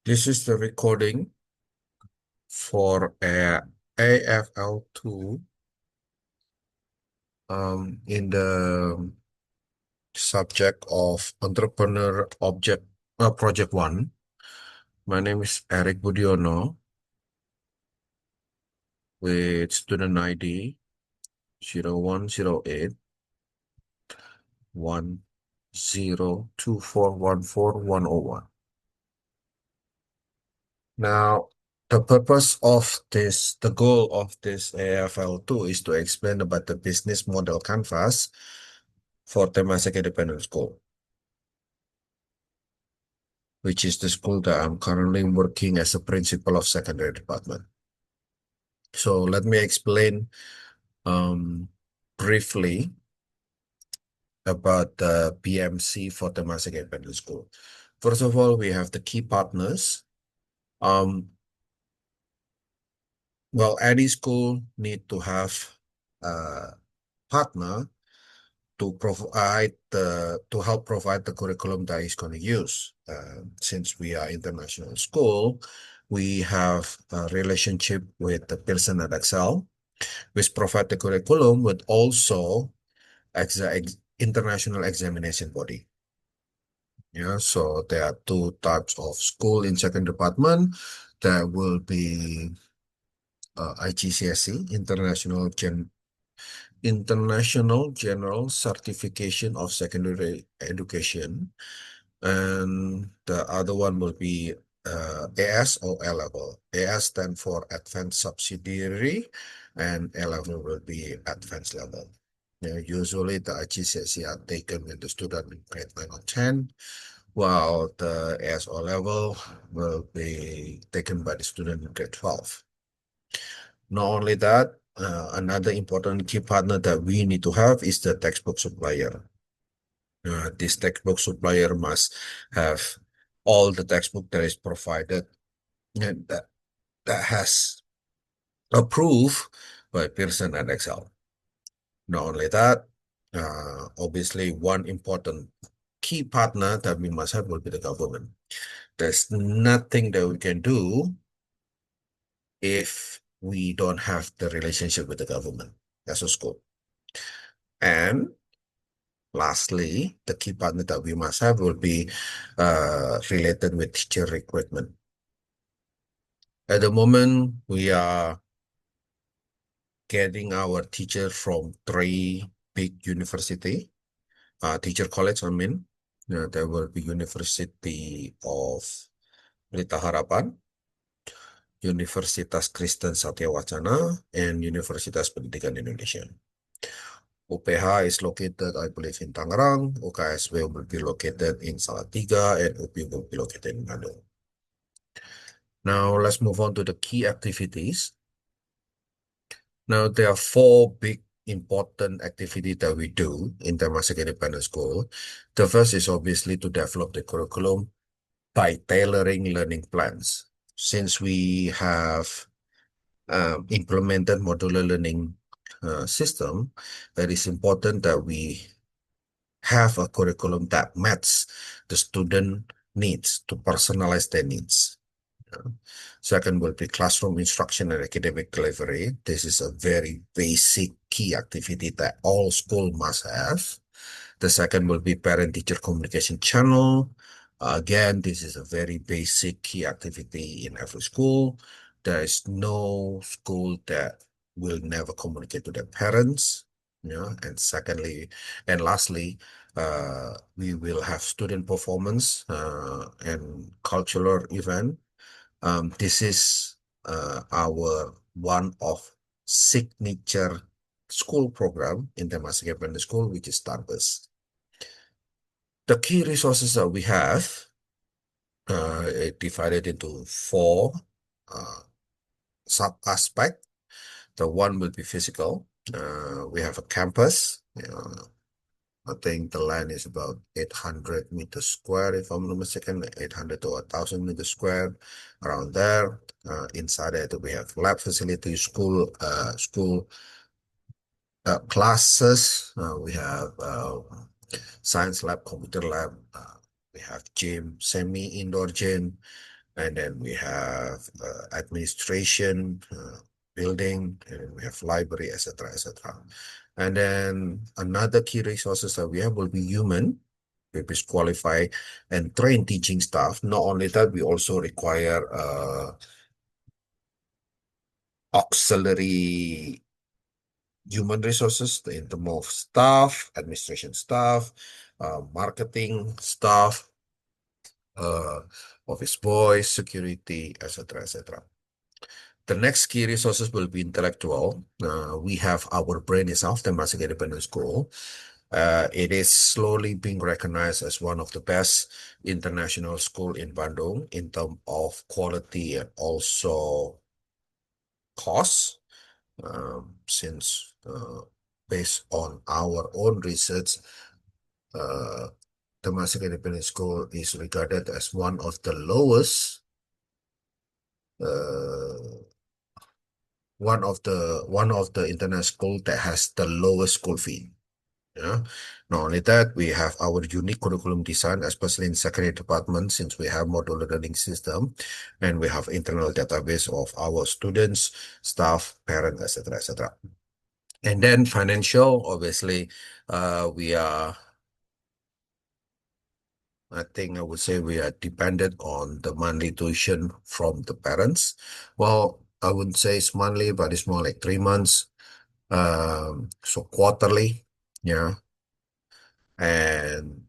This is the recording for a AFL2 in the subject of entrepreneur object project 1. My name is Eric Budiono with student ID 0108 102414 Now, the goal of this AFL2 is to explain about the business model canvas for Temasek Independent School, which is the school that I'm currently working as a principal of secondary department. So let me explain um, briefly about the BMC for Temasek Independent School. First of all, we have the key partners. Um, well, any school need to have a partner to help provide the curriculum that is going to use. Since we are international school, we have a relationship with the Pearson and Excel, which provide the curriculum, but also international examination body. Yeah, so there are two types of school in second department. There will be IGCSE, International General Certification of Secondary Education, and the other one will be AS or A level. AS stand for Advanced Subsidiary, and A level will be Advanced level. Yeah, usually the IGCSE are taken when the student in grade 9 or 10, while the AS or level will be taken by the student in grade 12. Not only that, another important key partner that we need to have is the textbook supplier. This textbook supplier must have all the textbook that is provided and that has approved by Pearson and Excel. Not only that, obviously one important key partner that we must have will be the government. There's nothing that we can do if we don't have the relationship with the government as a school. And lastly, the key partner that we must have will be related with teacher recruitment. At the moment, we are getting our teacher from three big university, teacher college, I mean. There will be University of Pelita Harapan, Universitas Kristen Satya Wacana, and Universitas Pendidikan Indonesia. UPH is located, I believe, in Tangerang. UKSW will be located in Salatiga, and UP will be located in Bandung. Now, let's move on to the key activities. Now, there are four big important activities that we do in Temasek Independent School. The first is obviously to develop the curriculum by tailoring learning plans. Since we have implemented modular learning system, it is important that we have a curriculum that matches the student needs to personalize their needs. Second will be classroom instruction and academic delivery. This is a very basic key activity that all school must have. The second will be parent-teacher communication channel. Again, this is a very basic key activity in every school. There is no school that will never communicate to their parents. Yeah, and secondly, and lastly, we will have student performance and cultural event. This is our one of signature school program in the Temasek Independent School, which is Starbus. The key resources that we have divided into four sub-aspect. The one will be physical. We have a campus. I think the land is about 800 meters square, if I'm not mistaken, 800 to 1,000 meters square, around there. Inside it, we have lab facility, school classes. We have science lab, computer lab. We have gym, semi-indoor gym. And then we have administration, building, and we have library, etc., etc. And then another key resources that we have will be human, which is qualified and trained teaching staff. Not only that, we also require auxiliary human resources in terms of staff, administration staff, marketing staff, uh, office boys, security, etc., etc. The next key resources will be intellectual. We have our brain itself, Temasek Independent School. It is slowly being recognized as one of the best international school in Bandung in terms of quality and also cost. Since based on our own research, uh, Temasek Independent School is regarded as uh, one of the internet school that has the lowest school fee. Yeah. Not only that, we have our unique curriculum design, especially in secondary department, since we have modular learning system, and we have internal database of our students, staff, parents, etc., etc. And then financial, obviously, we are, I think I would say we are dependent on the monthly tuition from the parents. Well, I wouldn't say it's monthly, but it's more like 3 months. So quarterly, yeah. And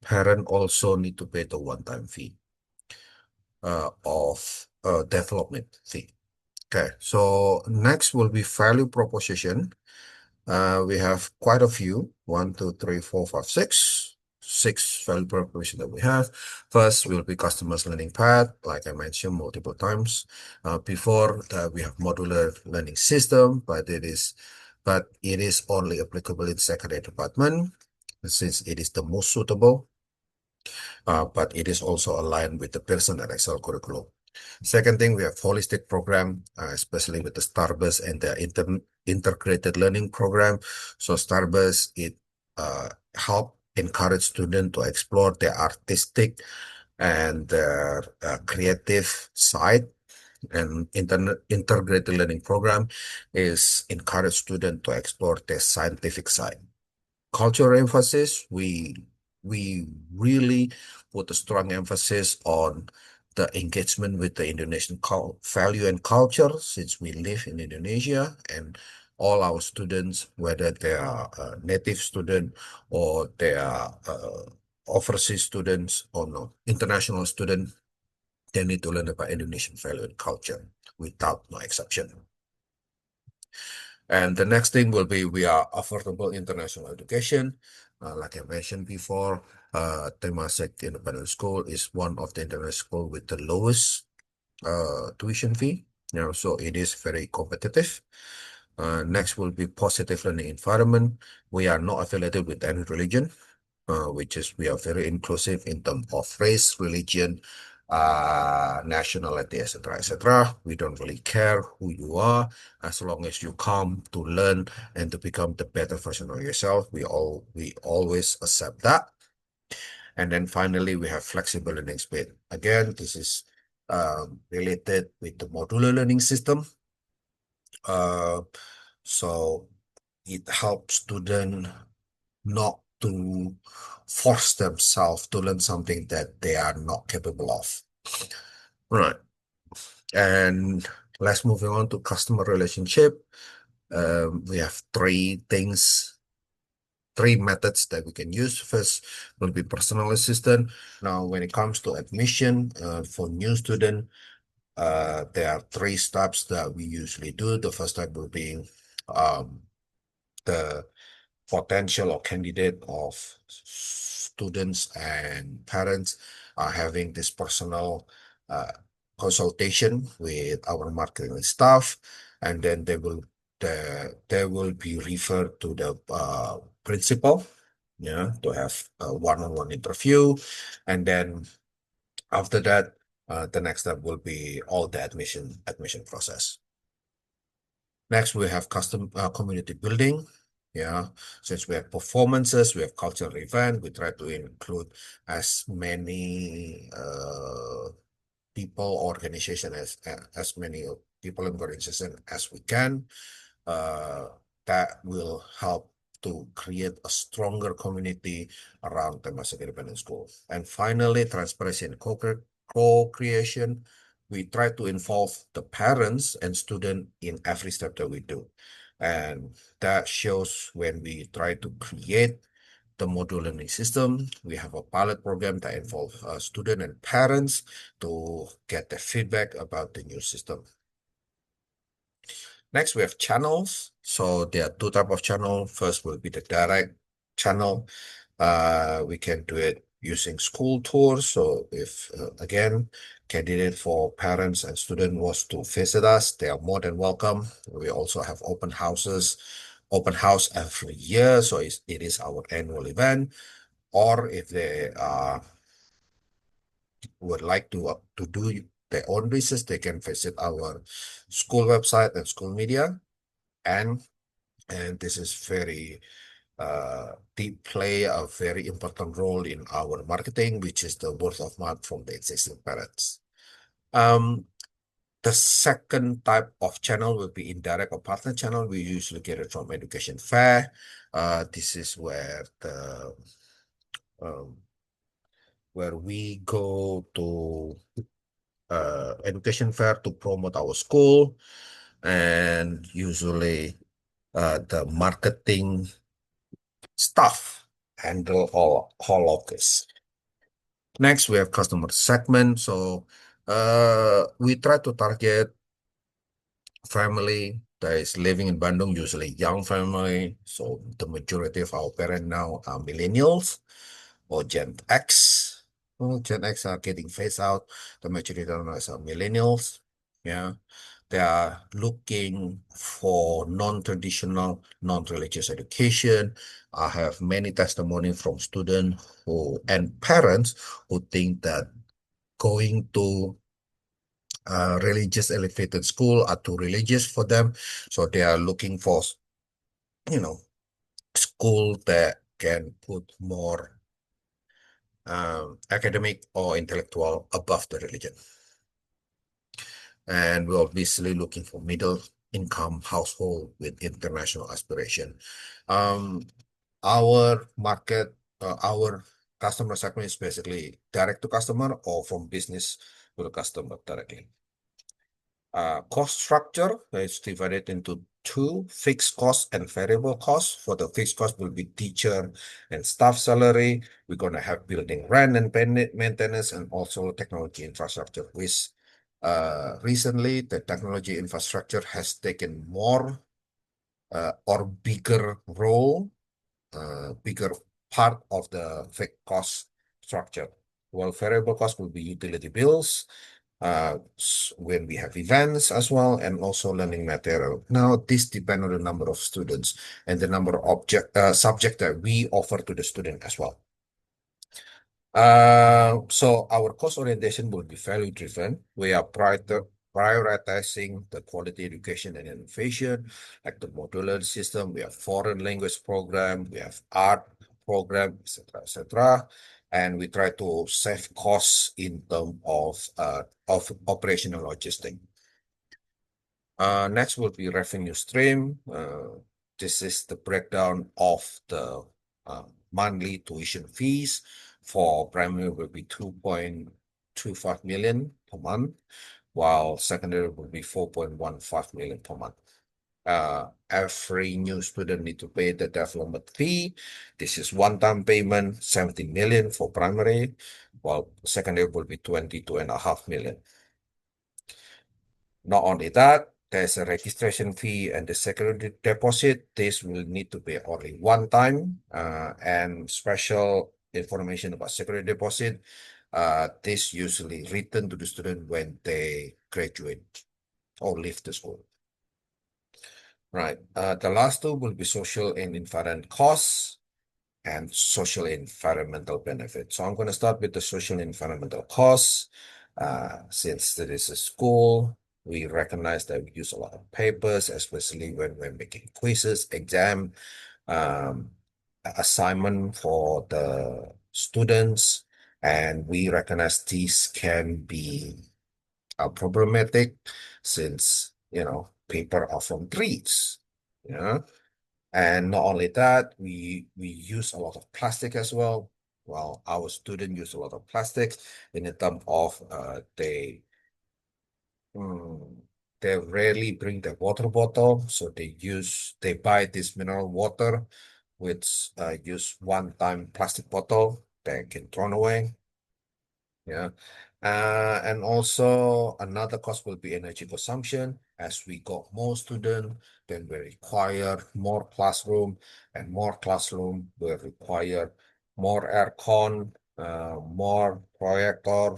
parent also need to pay the one-time fee of development fee. Okay, so next will be value proposition. We have quite a few, one, two, three, four, five, six value proposition that we have. First will be customers learning path, like I mentioned multiple times. Before that, we have modular learning system, but it is only applicable in secondary department since it is the most suitable, but it is also aligned with the Pearson and Excel curriculum. Second thing, we have holistic program, especially with the Starbus and the integrated learning program. So Starbus, it help encourage students to explore their artistic and their creative side. And integrated learning program is encourage students to explore their scientific side. Cultural emphasis, we really put a strong emphasis on the engagement with the Indonesian value and culture since we live in Indonesia, and all our students, whether they are native student or they are overseas students or no, international student, they need to learn about Indonesian value and culture without no exception. And the next thing will be we are affordable international education. Like I mentioned before, Temasek Independent School is one of the international school with the lowest tuition fee. So it is very competitive. Next will be positive learning environment. We are not affiliated with any religion, which is we are very inclusive in terms of race, religion, nationality, etc., etc. We don't really care who you are, as long as you come to learn and to become the better version of yourself. We always accept that. And then finally, we have flexible learning speed. Again, this is related with the modular learning system. Uh, so it helps students not to force themselves to learn something that they are not capable of. Right. And let's move on to customer relationship. We have three methods that we can use. First will be personal assistant. Now, when it comes to admission for new student, there are three steps that we usually do. The first step will be the potential or candidate of students and parents are having this personal uh, consultation with our marketing staff, and then they will be referred to the principal, yeah, to have a one-on-one interview, and then after that, the next step will be all the admission process. Next, we have custom community building. Yeah, since we have performances, we have cultural event, we try to include as many people, organization as many people and organization as we can. Uh, that will help to create a stronger community around Temasek Independent School. And finally, transparency and co-creation. We try to involve the parents and student in every step that we do. And that shows when we try to create the module learning system. We have a pilot program that involves students and parents to get the feedback about the new system. Next, we have channels. So there are two types of channel. First will be the direct channel. We can do it using school tours. So if, again, candidate for parents and student was to visit us, they are more than welcome. We also have open house every year. So it is our annual event. Or if they would like to do their own research, they can visit our school website and school media. And this is very they play a very important role in our marketing, which is the word of mouth from the existing parents. Um, the second type of channel will be indirect or partner channel. We usually get it from education fair. This is um, where we go to education fair to promote our school, and usually the marketing staff handle all of this. Next, we have customer segment. So we try to target family that is living in Bandung, usually young family. So the majority of our parents now are millennials or Gen X. Well, Gen X are getting phased out. The majority of them are millennials. Yeah. They are looking for non-traditional, non-religious education. I have many testimony from students who and parents who think that going to religious elevated school are too religious for them. So they are looking for, you know, school that can put more academic or intellectual above the religion. And we're obviously looking for middle income household with international aspiration. Um, our market, our customer segment is basically direct to customer or from business to the customer directly. Cost structure is divided into two, fixed cost and variable cost. For the fixed cost will be teacher and staff salary. We're going to have building rent and maintenance and also technology infrastructure, which recently the technology infrastructure has taken more or bigger role, bigger part of the fixed cost structure. Well, variable cost will be utility bills, when we have events as well, and also learning material. Now, this depends on the number of students and the number of subject that we offer to the student as well. So our course orientation will be value driven. We are prioritizing the quality education and innovation, like the modular system. We have foreign language program, we have art program, etc., etc. And we try to save costs in terms of operational logistics. Next will be revenue stream. This is the breakdown of the monthly tuition fees. For primary will be 2.25 million per month, while secondary will be 4.15 million per month. Every new student need to pay the development fee. This is one-time payment, 17 million for primary, while secondary will be 22.5 million. Not only that, there's a registration fee and the security deposit. This will need to pay only one time. And special information about security deposit. This usually written to the student when they graduate or leave the school. Right. The last two will be social and environment costs and social environmental benefits. So I'm going to start with the social environmental costs. Since there is a school, we recognize that we use a lot of papers, especially when we're making quizzes, exam. um, assignment for the students, and we recognize these can be problematic since paper are from trees. Yeah. And not only that, we use a lot of plastic as well. Well, our students use a lot of plastics in the term of mm, they rarely bring their water bottle, so they buy this mineral water, which use one-time plastic bottle that can thrown away. Yeah. And also another cost will be energy consumption. As we got more students, then we require more classroom, and more classroom will require more aircon, more projector,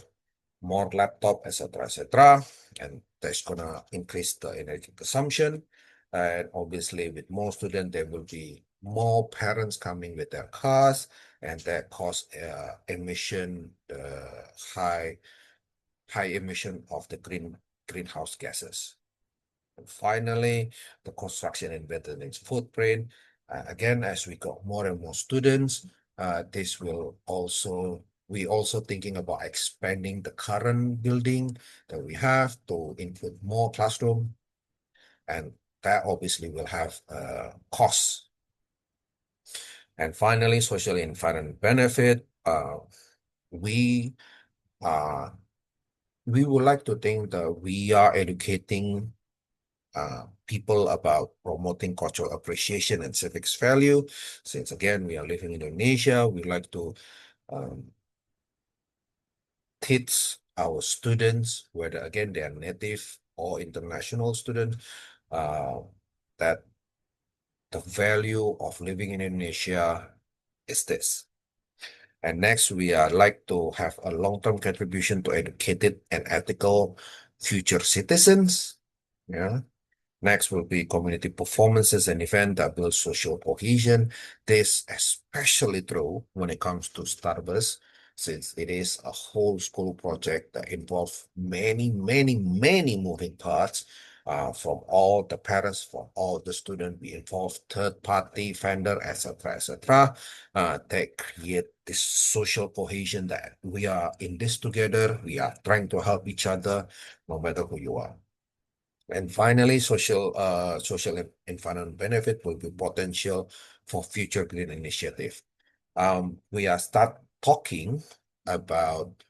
more laptop, etc., etc. And that's gonna increase the energy consumption. And obviously, with more students, there will be more parents coming with their cars, and that cause emission high high emission of the greenhouse gases. And finally, the construction and maintenance footprint. Again, as we got more and more students, this will also we also thinking about expanding the current building that we have to include more classroom, and that obviously will have costs. And finally, social and environment benefit. We uh, we would like to think that we are educating people about promoting cultural appreciation and civics value. Since again, we are living in Indonesia, we like to um, teach our students, whether again they are native or international students, uh, that the value of living in Indonesia is this. And next, we like to have a long-term contribution to educated and ethical future citizens. Yeah. Next will be community performances and events that build social cohesion. This especially true when it comes to Starburst, since it is a whole school project that involves many, many, many moving parts. From all the parents, from all the students, we involve third-party vendor, etc., etc. That create this social cohesion that we are in this together. We are trying to help each other, no matter who you are. And finally, social and environmental benefit will be potential for future green initiative. We are start talking about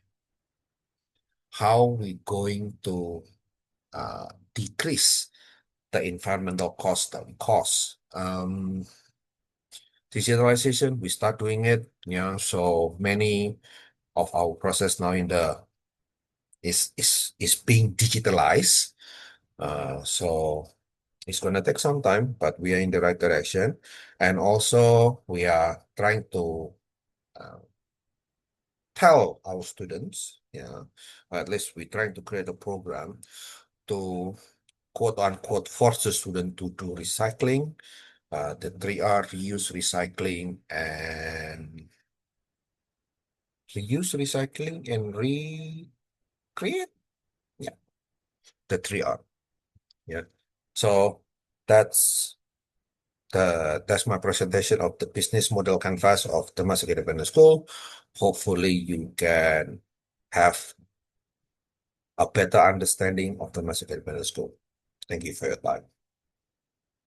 how we going to uh, decrease the environmental cost that we cause. Digitalization, we start doing it. Yeah, so many of our process now in the is being digitalized. So it's going to take some time, but we are in the right direction. And also, we are trying to uh, tell our students, yeah, at least we're trying to create a program to quote unquote force the student to do recycling, the 3R, reuse, recycling, and reuse, recycling, and recreate. Yeah, the 3R. Yeah. So that's that's my presentation of the business model canvas of the Temasek Independent School. Hopefully, you can have a better understanding of the Temasek Independent School. Thank you for your time.